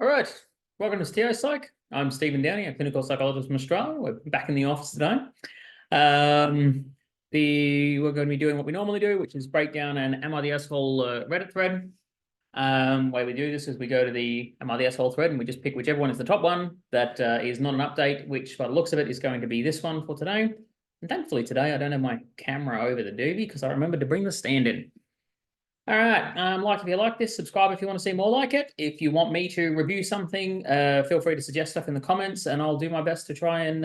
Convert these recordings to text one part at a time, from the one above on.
All right, welcome to Steo Psych. I'm Stephen Downey, a clinical psychologist from Australia. We're back in the office today. We're going to be doing what we normally do, which is break down an Am I the Asshole Reddit thread. Way we do this is we go to the Am I the Asshole thread and we just pick whichever one is the top one that is not an update, which by the looks of it is going to be this one for today. And thankfully today I don't have my camera over the doobie because I remembered to bring the stand in. All right, like if you like this, subscribe if you want to see more like it. If you want me to review something, feel free to suggest stuff in the comments, and I'll do my best to try and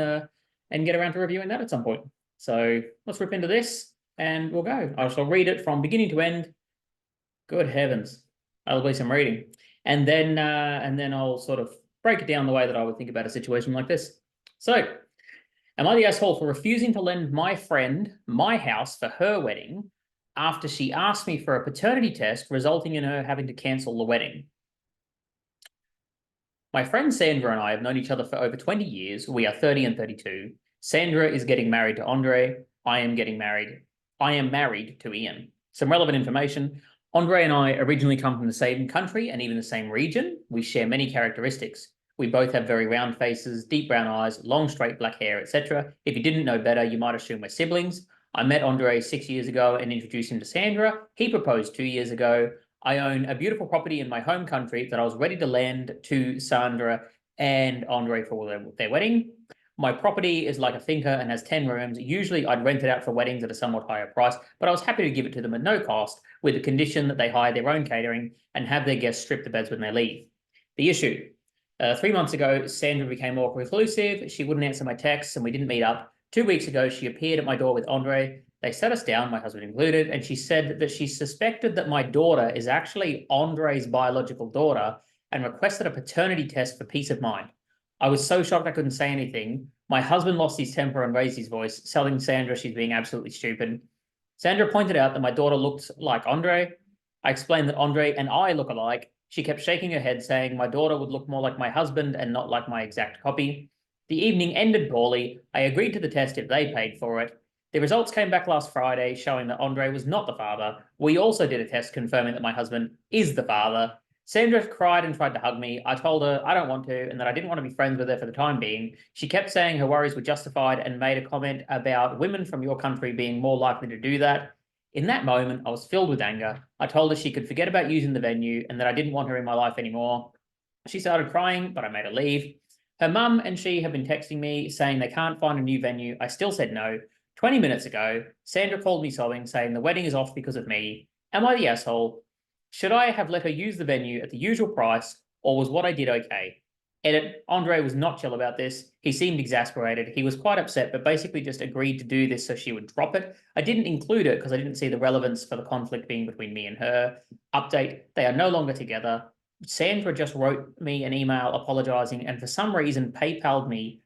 get around to reviewing that at some point. So let's rip into this, and we'll go. I shall read it from beginning to end. Good heavens, that'll be some reading, and then I'll sort of break it down the way that I would think about a situation like this. So, am I the asshole for refusing to lend my friend my house for her wedding after she asked me for a paternity test, resulting in her having to cancel the wedding? My friend Sandra and I have known each other for over 20 years. We are 30 and 32. Sandra is getting married to Andre. I am married to Ian. Some relevant information. Andre and I originally come from the same country and even the same region. We share many characteristics. We both have very round faces, deep brown eyes, long straight black hair, etc. If you didn't know better, you might assume we're siblings. I met Andre 6 years ago and introduced him to Sandra. He proposed 2 years ago. I own a beautiful property in my home country that I was ready to lend to Sandra and Andre for their wedding. My property is like a finca and has 10 rooms. Usually I'd rent it out for weddings at a somewhat higher price, but I was happy to give it to them at no cost with the condition that they hire their own catering and have their guests strip the beds when they leave. The issue. 3 months ago, Sandra became more reclusive. She wouldn't answer my texts and we didn't meet up. 2 weeks ago, she appeared at my door with Andre. They sat us down, my husband included, and she said that she suspected that my daughter is actually Andre's biological daughter and requested a paternity test for peace of mind. I was so shocked I couldn't say anything. My husband lost his temper and raised his voice, telling Sandra she's being absolutely stupid. Sandra pointed out that my daughter looked like Andre. I explained that Andre and I look alike. She kept shaking her head, saying my daughter would look more like my husband and not like my exact copy. The evening ended poorly. I agreed to the test if they paid for it. The results came back last Friday, showing that Andre was not the father. We also did a test confirming that my husband is the father. Sandra cried and tried to hug me. I told her I don't want to and that I didn't want to be friends with her for the time being. She kept saying her worries were justified and made a comment about women from your country being more likely to do that. In that moment, I was filled with anger. I told her she could forget about using the venue and that I didn't want her in my life anymore. She started crying, but I made her leave. Her mum and she have been texting me saying they can't find a new venue. I still said no. 20 minutes ago, Sandra called me sobbing, saying the wedding is off because of me. Am I the asshole? Should I have let her use the venue at the usual price, or was what I did okay? Edit, Andre was not chill about this. He seemed exasperated. He was quite upset, but basically just agreed to do this so she would drop it. I didn't include it because I didn't see the relevance for the conflict being between me and her. Update, they are no longer together. Sandra just wrote me an email apologizing and for some reason PayPal'd me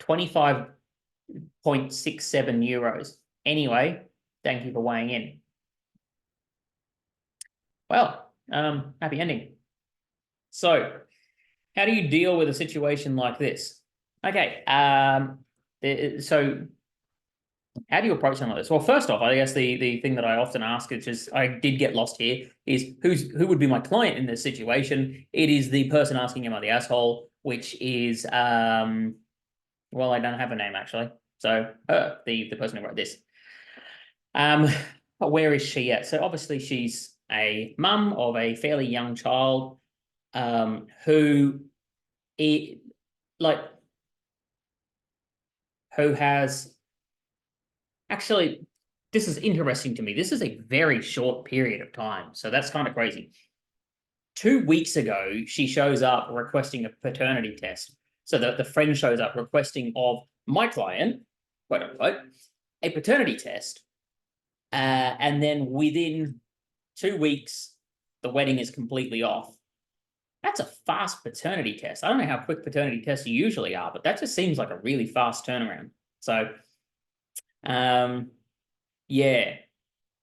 25.67 euros. Anyway, thank you for weighing in. Well, happy ending. So, how do you deal with a situation like this? Okay, so how do you approach something like this? Well, first off, I guess the thing that I often ask, which is I did get lost here, is who would be my client in this situation? It is the person asking, am I the asshole? Which is well, I don't have a name actually. So the person who wrote this. Where is she at? So obviously she's a mum of a fairly young child, who has actually, this is interesting to me. This is a very short period of time. So that's kind of crazy. 2 weeks ago, she shows up requesting a paternity test. So the friend shows up requesting of my client, quote unquote, a paternity test. And then within 2 weeks, the wedding is completely off. That's a fast paternity test. I don't know how quick paternity tests usually are, but that just seems like a really fast turnaround. So, yeah.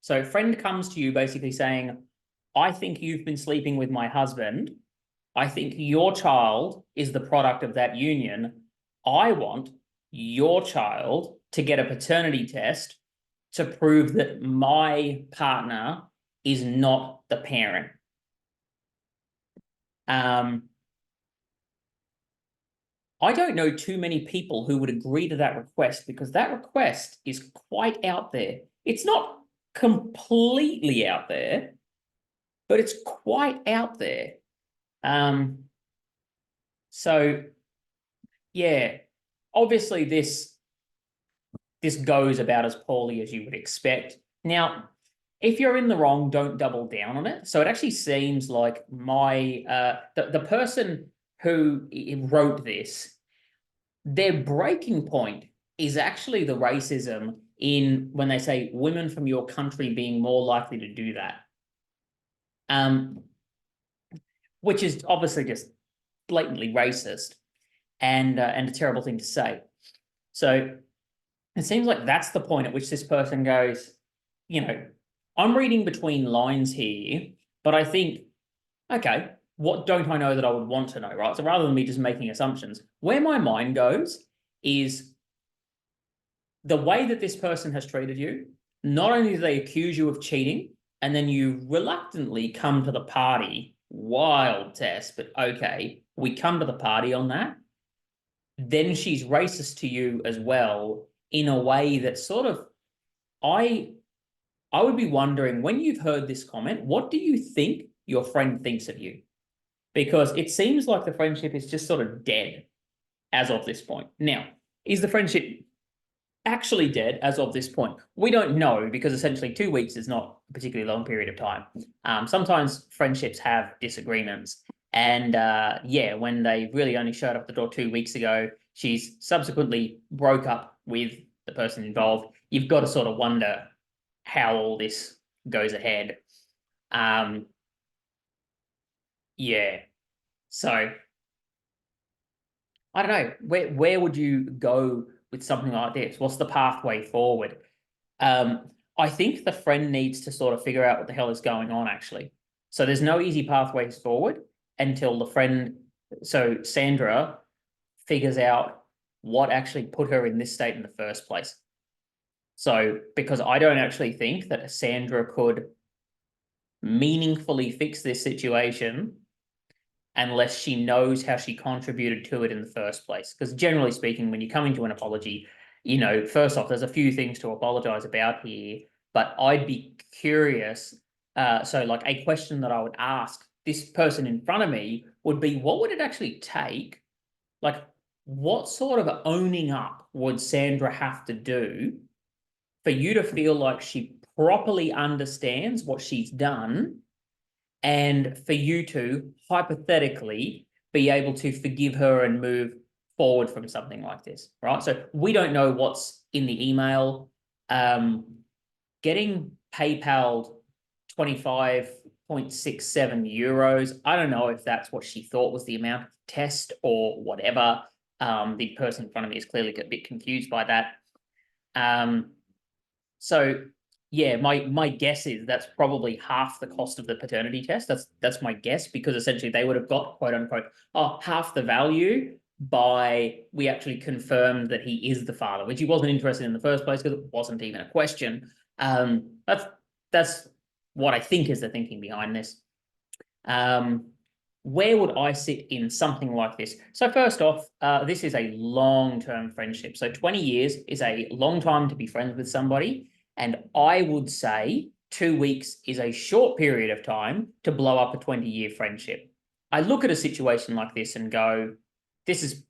So friend comes to you basically saying, I think you've been sleeping with my husband. I think your child is the product of that union. I want your child to get a paternity test to prove that my partner is not the parent. I don't know too many people who would agree to that request, because that request is quite out there. It's not completely out there, but it's quite out there. So yeah, obviously this goes about as poorly as you would expect. Now, if you're in the wrong, don't double down on it. So it actually seems like the person who wrote this, their breaking point is actually the racism in when they say women from your country being more likely to do that. Which is obviously just blatantly racist and a terrible thing to say. So it seems like that's the point at which this person goes, I'm reading between lines here, but I think, okay, what don't I know that I would want to know, right? So rather than me just making assumptions, where my mind goes is the way that this person has treated you. Not only do they accuse you of cheating, and then you reluctantly come to the party, wild test, but okay, we come to the party on that. Then she's racist to you as well in a way that sort of, I would be wondering, when you've heard this comment, what do you think your friend thinks of you? Because it seems like the friendship is just sort of dead as of this point. Now, is the friendship actually dead as of this point? We don't know, because essentially 2 weeks is not a particularly long period of time. Sometimes friendships have disagreements. And yeah, when they really only showed up the door 2 weeks ago, she's subsequently broke up with the person involved. You've got to sort of wonder how all this goes ahead. Yeah. So I don't know. Where would you go with something like this? What's the pathway forward? I think the friend needs to sort of figure out what the hell is going on, actually. So there's no easy pathways forward until the friend, so Sandra, figures out what actually put her in this state in the first place. So, because I don't actually think that Sandra could meaningfully fix this situation unless she knows how she contributed to it in the first place. Because generally speaking, when you come into an apology, first off, there's a few things to apologize about here, but I'd be curious. So like a question that I would ask this person in front of me would be, what would it actually take? Like, what sort of owning up would Sandra have to do for you to feel like she properly understands what she's done, and for you to hypothetically be able to forgive her and move forward from something like this, right? So we don't know what's in the email. Getting PayPal 25.67 euros. I don't know if that's what she thought was the amount of the test or whatever. The person in front of me is clearly a bit confused by that. So yeah, my guess is that's probably half the cost of the paternity test. That's my guess, because essentially they would have got, quote unquote, half the value by we actually confirmed that he is the father, which he wasn't interested in the first place because it wasn't even a question. That's what I think is the thinking behind this. Where would I sit in something like this? So first off, this is a long-term friendship. So 20 years is a long time to be friends with somebody. And I would say 2 weeks is a short period of time to blow up a 20-year friendship. I look at a situation like this and go, this is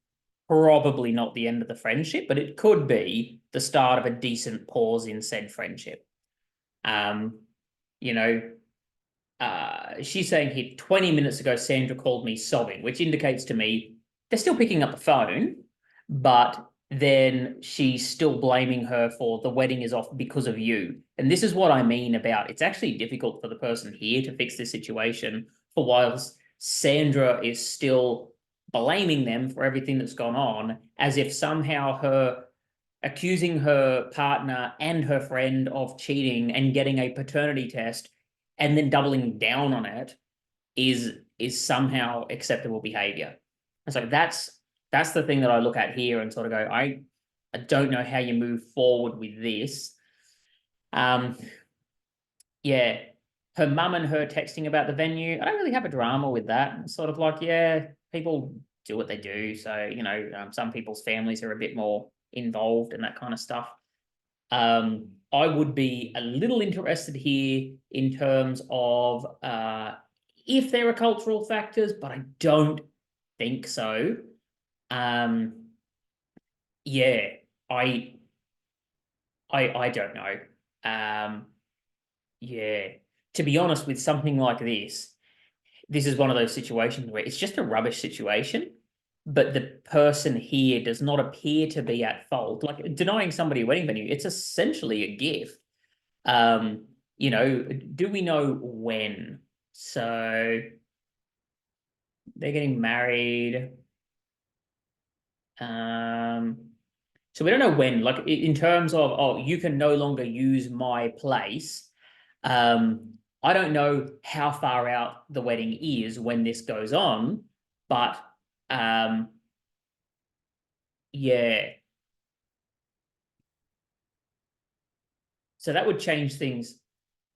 probably not the end of the friendship, but it could be the start of a decent pause in said friendship. She's saying here, 20 minutes ago, Sandra called me sobbing, which indicates to me they're still picking up the phone, but then she's still blaming her for the wedding is off because of you. And this is what I mean about it's actually difficult for the person here to fix this situation, for whilst Sandra is still blaming them for everything that's gone on, as if somehow her accusing her partner and her friend of cheating and getting a paternity test and then doubling down on it is somehow acceptable behavior. And so that's the thing that I look at here and sort of go, I don't know how you move forward with this. Yeah, her mum and her texting about the venue. I don't really have a drama with that. It's sort of like, yeah, people do what they do. So, some people's families are a bit more involved in that kind of stuff. I would be a little interested here in terms of if there are cultural factors, but I don't think so. Yeah, I don't know. Yeah, to be honest, with something like this is one of those situations where it's just a rubbish situation, but the person here does not appear to be at fault. Like denying somebody a wedding venue, it's essentially a gift. Do we know when? So they're getting married. So we don't know when, like in terms of, oh, you can no longer use my place. I don't know how far out the wedding is when this goes on, but yeah. So that would change things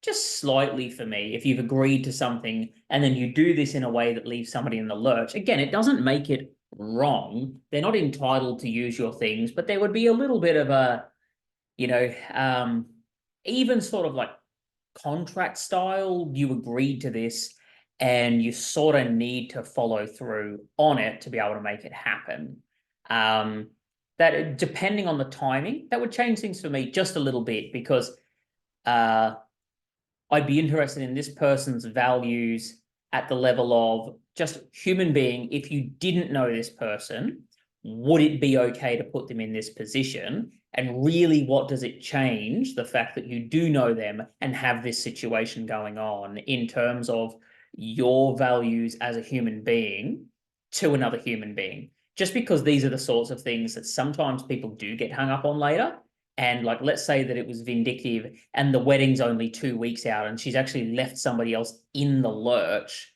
just slightly for me if you've agreed to something and then you do this in a way that leaves somebody in the lurch. Again, it doesn't make it wrong. They're not entitled to use your things, but there would be a little bit of a, even sort of like contract style, you agreed to this and you sort of need to follow through on it to be able to make it happen. That depending on the timing, that would change things for me just a little bit because I'd be interested in this person's values at the level of just human being. If you didn't know this person, would it be okay to put them in this position? And really, what does it change, the fact that you do know them and have this situation going on in terms of your values as a human being to another human being? Just because these are the sorts of things that sometimes people do get hung up on later. And like, let's say that it was vindictive and the wedding's only 2 weeks out and she's actually left somebody else in the lurch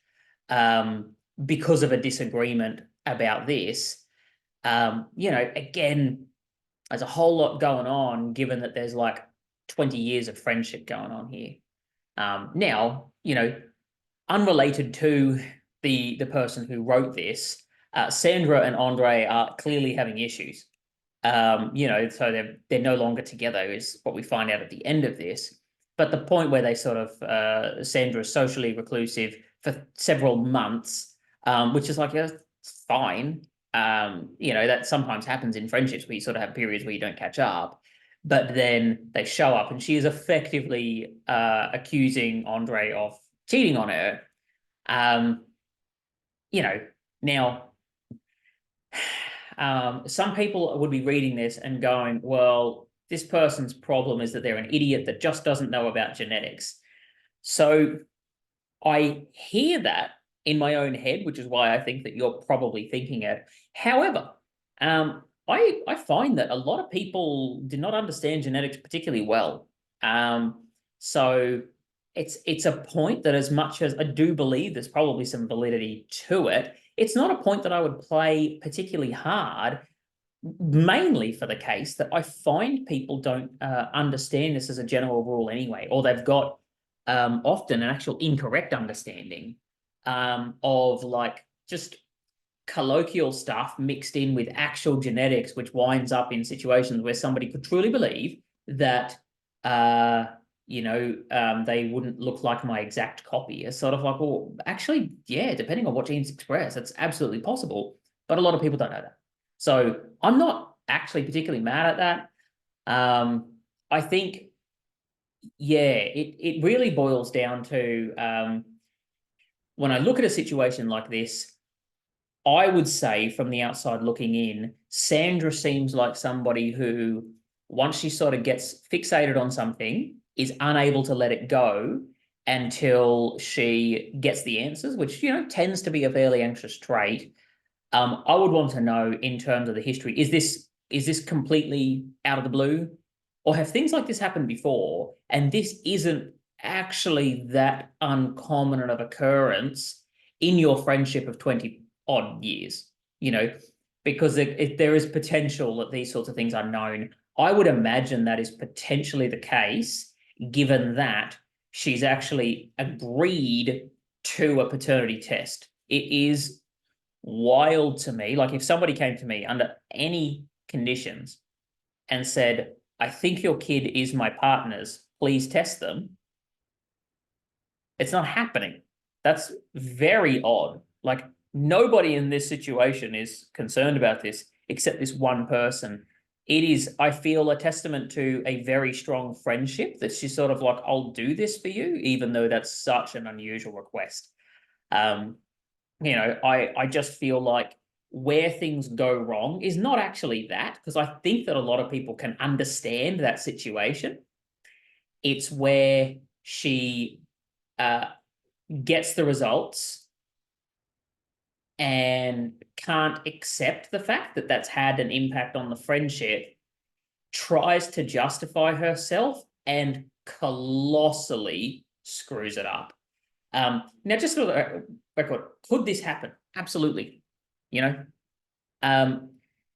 because of a disagreement about this. Again, there's a whole lot going on, given that there's like 20 years of friendship going on here. Now, unrelated to the person who wrote this, Sandra and Andre are clearly having issues. So they're no longer together is what we find out at the end of this. But the point where they sort of Sandra is socially reclusive for several months, which is like, yeah, it's fine. That sometimes happens in friendships where you sort of have periods where you don't catch up. But then they show up and she is effectively accusing Andre of cheating on her. Now some people would be reading this and going, well, this person's problem is that they're an idiot that just doesn't know about genetics. So I hear that in my own head, which is why I think that you're probably thinking it. However, I find that a lot of people do not understand genetics particularly well. So it's a point that, as much as I do believe there's probably some validity to it, it's not a point that I would play particularly hard, mainly for the case that I find people don't understand this as a general rule anyway, or they've got often an actual incorrect understanding of like just colloquial stuff mixed in with actual genetics, which winds up in situations where somebody could truly believe that they wouldn't look like my exact copy. It's sort of like, well, actually, yeah, depending on what genes express, that's absolutely possible. But a lot of people don't know that. So I'm not actually particularly mad at that. I think, yeah, it really boils down to when I look at a situation like this, I would say from the outside looking in, Sandra seems like somebody who, once she sort of gets fixated on something, is unable to let it go until she gets the answers, which, tends to be a fairly anxious trait. I would want to know, in terms of the history, is this completely out of the blue? Or have things like this happened before? And this isn't actually that uncommon of occurrence in your friendship of 20 odd years, because there is potential that these sorts of things are known. I would imagine that is potentially the case, given that she's actually agreed to a paternity test. It is wild to me. Like if somebody came to me under any conditions and said, I think your kid is my partner's, please test them. It's not happening. That's very odd. Like nobody in this situation is concerned about this except this one person. It is, I feel, a testament to a very strong friendship that she's sort of like, I'll do this for you, even though that's such an unusual request. I just feel like where things go wrong is not actually that, because I think that a lot of people can understand that situation. It's where she gets the results and can't accept the fact that that's had an impact on the friendship, tries to justify herself, and colossally screws it up. Now, just for the record, could this happen? Absolutely. The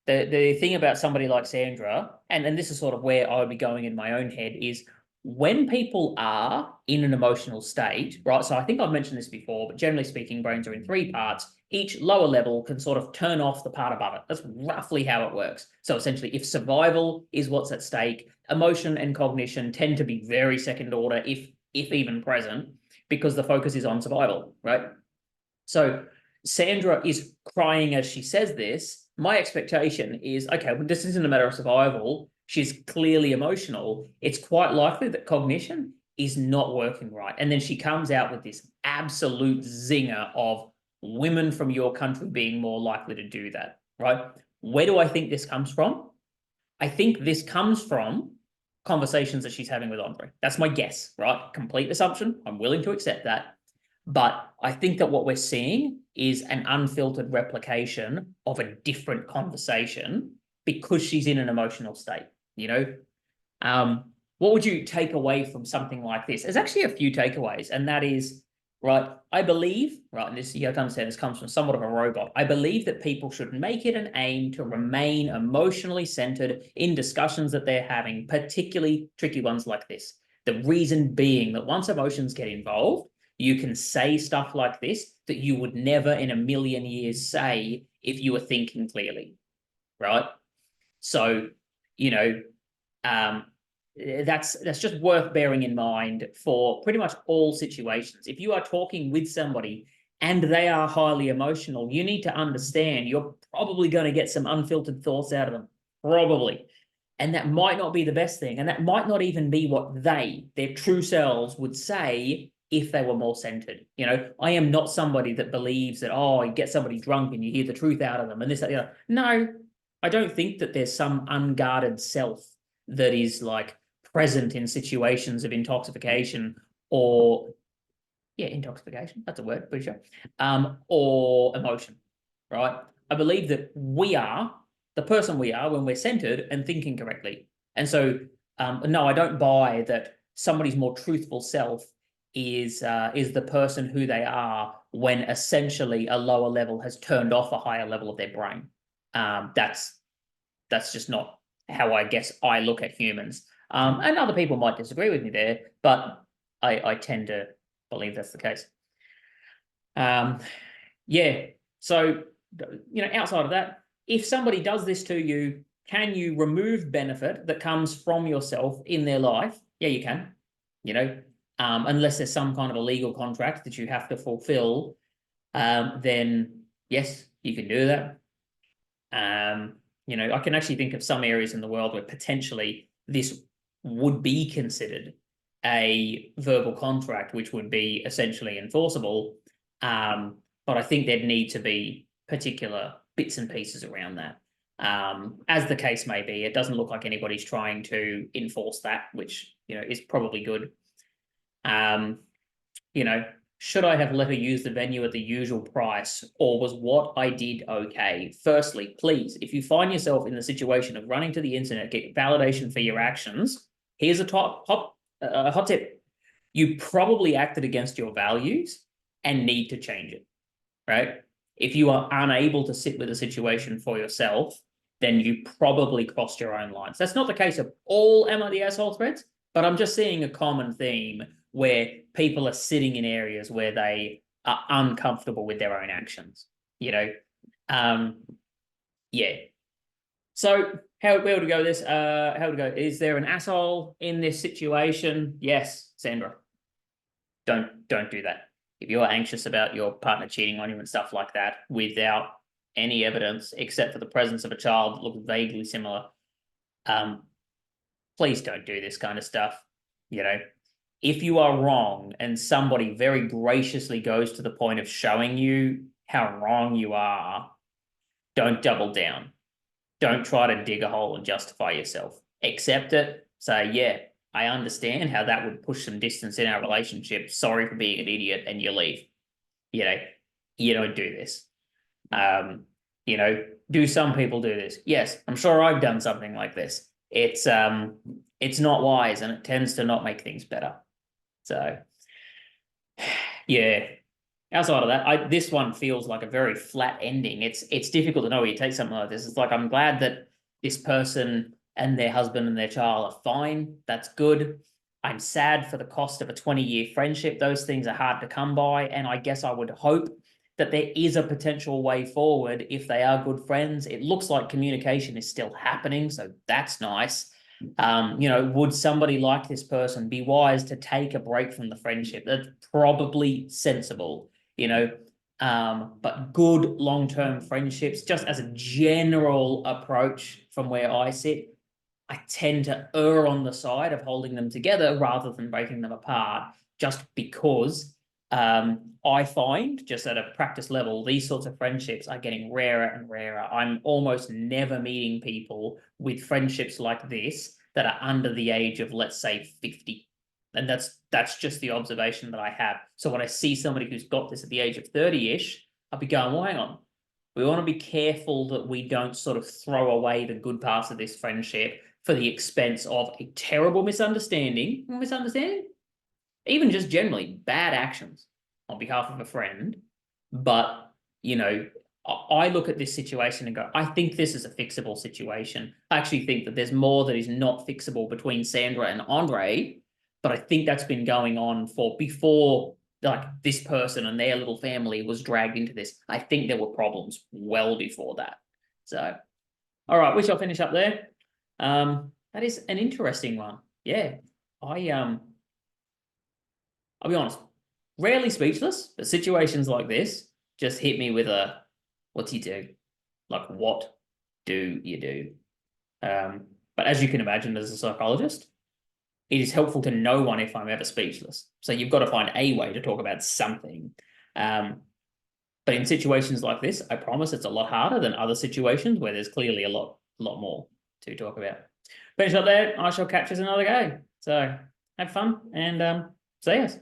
thing about somebody like Sandra, and this is sort of where I would be going in my own head, is when people are in an emotional state, right? So I think I've mentioned this before, but generally speaking, brains are in three parts. Each lower level can sort of turn off the part above it. That's roughly how it works. So essentially, if survival is what's at stake, emotion and cognition tend to be very second order, if even present, because the focus is on survival, right? So Sandra is crying as she says this. My expectation is, okay, well, this isn't a matter of survival. She's clearly emotional. It's quite likely that cognition is not working right. And then she comes out with this absolute zinger of women from your country being more likely to do that, right? Where do I think this comes from? I think this comes from conversations that she's having with Andre. That's my guess, right? Complete assumption. I'm willing to accept that. But I think that what we're seeing is an unfiltered replication of a different conversation because she's in an emotional state, What would you take away from something like this? There's actually a few takeaways, and that is, right, I believe, right, and this, you have to understand, this comes from somewhat of a robot. I believe that people should make it an aim to remain emotionally centered in discussions that they're having, particularly tricky ones like this. The reason being that once emotions get involved, you can say stuff like this that you would never in a million years say if you were thinking clearly, right? So, that's just worth bearing in mind for pretty much all situations. If you are talking with somebody and they are highly emotional, you need to understand you're probably going to get some unfiltered thoughts out of them, probably. And that might not be the best thing. And that might not even be what their true selves, would say if they were more centered. I am not somebody that believes that, you get somebody drunk and you hear the truth out of them and this, that, the other. No, I don't think that there's some unguarded self that is like present in situations of intoxication intoxication, that's a word, pretty sure, or emotion, right? I believe that we are the person we are when we're centered and thinking correctly. And so, no, I don't buy that somebody's more truthful self is the person who they are when essentially a lower level has turned off a higher level of their brain. That's just not how I guess I look at humans. And other people might disagree with me there, but I tend to believe that's the case. Yeah. So, outside of that, if somebody does this to you, can you remove benefit that comes from yourself in their life? Yeah, you can. Unless there's some kind of a legal contract that you have to fulfill, then yes, you can do that. I can actually think of some areas in the world where potentially this would be considered a verbal contract, which would be essentially enforceable. But I think there'd need to be particular bits and pieces around that. As the case may be, it doesn't look like anybody's trying to enforce that, which, is probably good. Should I have let her use the venue at the usual price, or was what I did okay? Firstly, please, if you find yourself in the situation of running to the internet, get validation for your actions, here's a hot tip. You probably acted against your values and need to change it, right? If you are unable to sit with a situation for yourself, then you probably crossed your own lines. That's not the case of all Am I the Asshole threads, but I'm just seeing a common theme where people are sitting in areas where they are uncomfortable with their own actions. Yeah. So where would we go with this? How would we go? Is there an asshole in this situation? Yes, Sandra. Don't do that. If you're anxious about your partner cheating on you and stuff like that without any evidence except for the presence of a child that looks vaguely similar, please don't do this kind of stuff. You know, if you are wrong and somebody very graciously goes to the point of showing you how wrong you are, don't double down. Don't try to dig a hole and justify yourself. Accept it. Say, yeah, I understand how that would push some distance in our relationship. Sorry for being an idiot, and you leave. You know, you don't do this. You know, do some people do this? Yes, I'm sure I've done something like this. It's not wise, and it tends to not make things better. So, yeah. Outside of that, this one feels like a very flat ending. It's difficult to know where you take something like this. It's like, I'm glad that this person and their husband and their child are fine. That's good. I'm sad for the cost of a 20-year friendship. Those things are hard to come by, and I guess I would hope that there is a potential way forward if they are good friends. It looks like communication is still happening, so that's nice. You know, would somebody like this person be wise to take a break from the friendship? That's probably sensible. You know, but good long-term friendships, just as a general approach from where I sit, I tend to err on the side of holding them together rather than breaking them apart, just because I find, just at a practice level, these sorts of friendships are getting rarer and rarer. I'm almost never meeting people with friendships like this that are under the age of, let's say, 50. And that's just the observation that I have. So when I see somebody who's got this at the age of 30-ish, I'll be going, well, hang on. We want to be careful that we don't sort of throw away the good parts of this friendship for the expense of a terrible misunderstanding, even just generally bad actions on behalf of a friend. But, you know, I look at this situation and go, I think this is a fixable situation. I actually think that there's more that is not fixable between Sandra and Andre, but I think that's been going on for before, like, this person and their little family was dragged into this. I think there were problems well before that. So, all right, we shall finish up there. That is an interesting one. Yeah, I'll be honest, rarely speechless, but situations like this just hit me with a, what do you do? Like, what do you do? But as you can imagine, as a psychologist, it is helpful to no one if I'm ever speechless. So you've got to find a way to talk about something. But in situations like this, I promise it's a lot harder than other situations where there's clearly a lot more to talk about. Finish up there. I shall catch us another game. So have fun and see us.